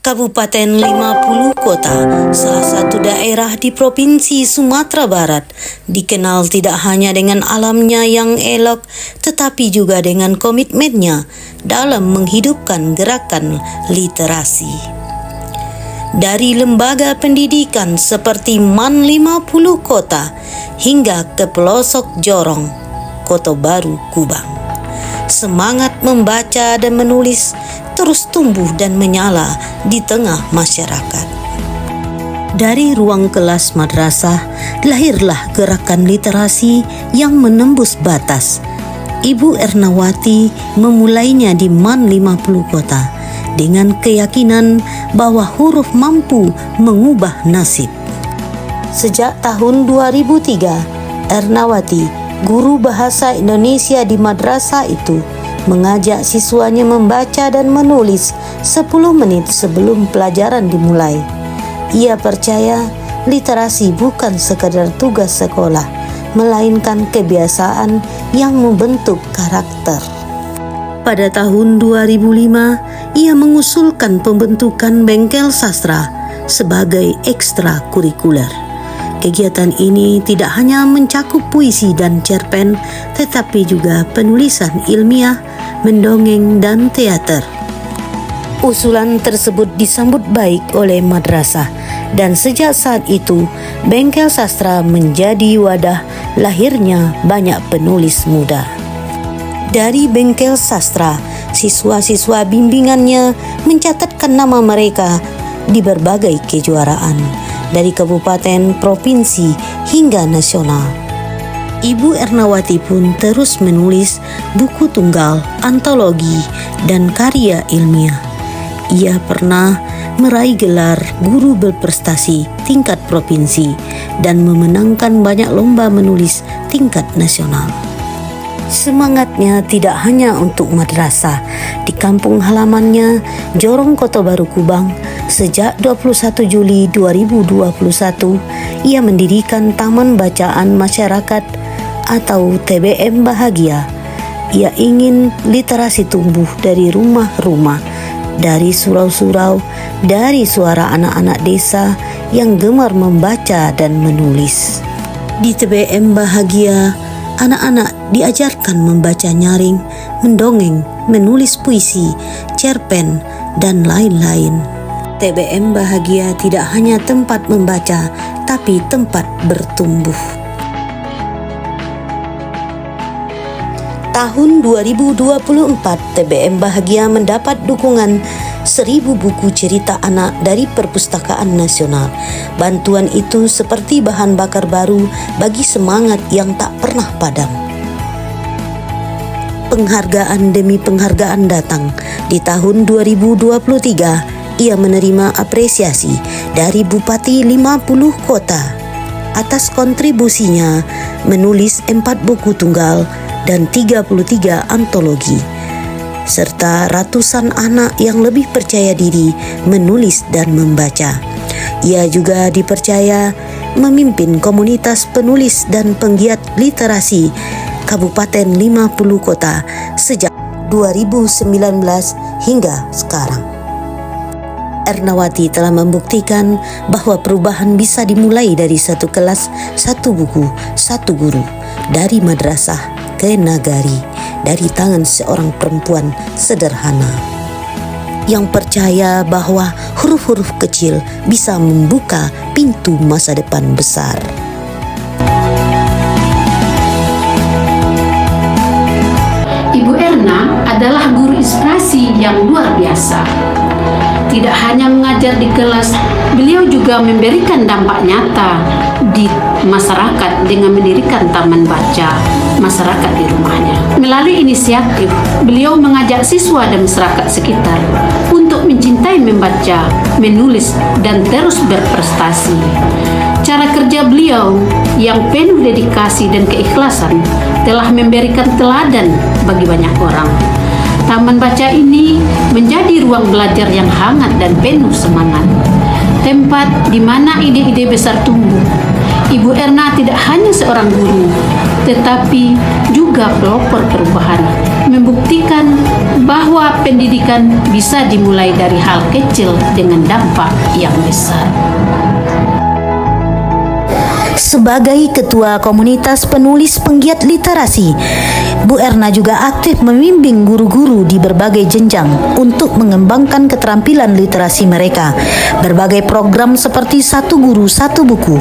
Kabupaten 50 Kota, salah satu daerah di Provinsi Sumatera Barat, dikenal tidak hanya dengan alamnya yang elok, tetapi juga dengan komitmennya dalam menghidupkan gerakan literasi. Dari lembaga pendidikan seperti MAN 50 Kota hingga ke pelosok Jorong, Kota Baru, Kubang, semangat membaca dan menulis terus tumbuh dan menyala di tengah masyarakat. Dari ruang kelas madrasah, lahirlah gerakan literasi yang menembus batas. Ibu Ernawati memulainya di MAN 50 Kota dengan keyakinan bahwa huruf mampu mengubah nasib. Sejak tahun 2003, Ernawati, guru bahasa Indonesia di madrasah itu, mengajak siswanya membaca dan menulis 10 menit sebelum pelajaran dimulai. Ia percaya literasi bukan sekadar tugas sekolah, melainkan kebiasaan yang membentuk karakter. Pada tahun 2005, ia mengusulkan pembentukan bengkel sastra sebagai ekstrakurikuler. Kegiatan ini tidak hanya mencakup puisi dan cerpen, tetapi juga penulisan ilmiah, mendongeng, dan teater. Usulan tersebut disambut baik oleh madrasah, dan sejak saat itu, bengkel sastra menjadi wadah lahirnya banyak penulis muda. Dari bengkel sastra, siswa-siswa bimbingannya mencatatkan nama mereka di berbagai kejuaraan, dari kabupaten, provinsi, hingga nasional. Ibu Ernawati pun terus menulis buku tunggal, antologi, dan karya ilmiah. Ia pernah meraih gelar guru berprestasi tingkat provinsi dan memenangkan banyak lomba menulis tingkat nasional. Semangatnya tidak hanya untuk madrasah. Di kampung halamannya, Jorong, Kota Baru, Kubang, sejak 21 Juli 2021, ia mendirikan Taman Bacaan Masyarakat atau TBM Bahagia. Ia ingin literasi tumbuh dari rumah-rumah, dari surau-surau, dari suara anak-anak desa yang gemar membaca dan menulis. Di TBM Bahagia, anak-anak diajarkan membaca nyaring, mendongeng, menulis puisi, cerpen, dan lain-lain. TBM Bahagia tidak hanya tempat membaca, tapi tempat bertumbuh. Tahun 2024, TBM Bahagia mendapat dukungan 1000 buku cerita anak dari Perpustakaan Nasional. Bantuan itu seperti bahan bakar baru bagi semangat yang tak pernah padam. Penghargaan demi penghargaan datang. Di tahun 2023, ia menerima apresiasi dari Bupati 50 Kota atas kontribusinya menulis 4 buku tunggal dan 33 antologi, serta ratusan anak yang lebih percaya diri menulis dan membaca. Ia juga dipercaya memimpin komunitas penulis dan penggiat literasi Kabupaten 50 Kota sejak 2019 hingga sekarang. Ernawati telah membuktikan bahwa perubahan bisa dimulai dari satu kelas, satu buku, satu guru, dari madrasah ke nagari, dari tangan seorang perempuan sederhana yang percaya bahwa huruf-huruf kecil bisa membuka pintu masa depan besar. Ibu Erna adalah guru inspirasi yang luar biasa. Tidak hanya mengajar di kelas, beliau juga memberikan dampak nyata di masyarakat dengan mendirikan taman baca masyarakat di rumahnya. Melalui inisiatif, beliau mengajak siswa dan masyarakat sekitar untuk mencintai membaca, menulis, dan terus berprestasi. Cara kerja beliau yang penuh dedikasi dan keikhlasan telah memberikan teladan bagi banyak orang. Taman baca ini menjadi ruang belajar yang hangat dan penuh semangat. Tempat di mana ide-ide besar tumbuh. Ibu Erna tidak hanya seorang guru, tetapi juga pelopor perubahan, membuktikan bahwa pendidikan bisa dimulai dari hal kecil dengan dampak yang besar. Sebagai ketua komunitas penulis penggiat literasi, Bu Erna juga aktif membimbing guru-guru di berbagai jenjang untuk mengembangkan keterampilan literasi mereka. Berbagai program seperti Satu Guru Satu Buku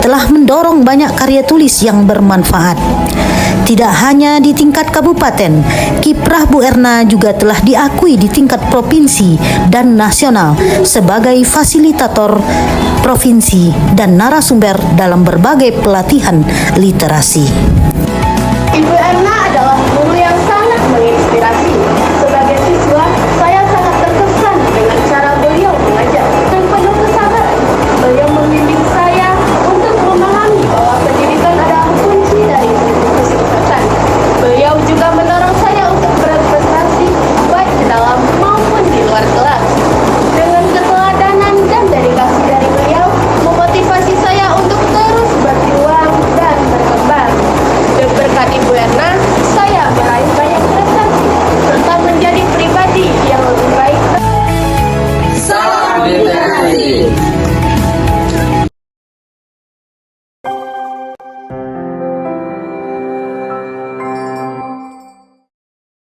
telah mendorong banyak karya tulis yang bermanfaat. Tidak hanya di tingkat kabupaten, kiprah Bu Erna juga telah diakui di tingkat provinsi dan nasional sebagai fasilitator provinsi dan narasumber dalam berbagai pelatihan literasi. Ibu Erna adalah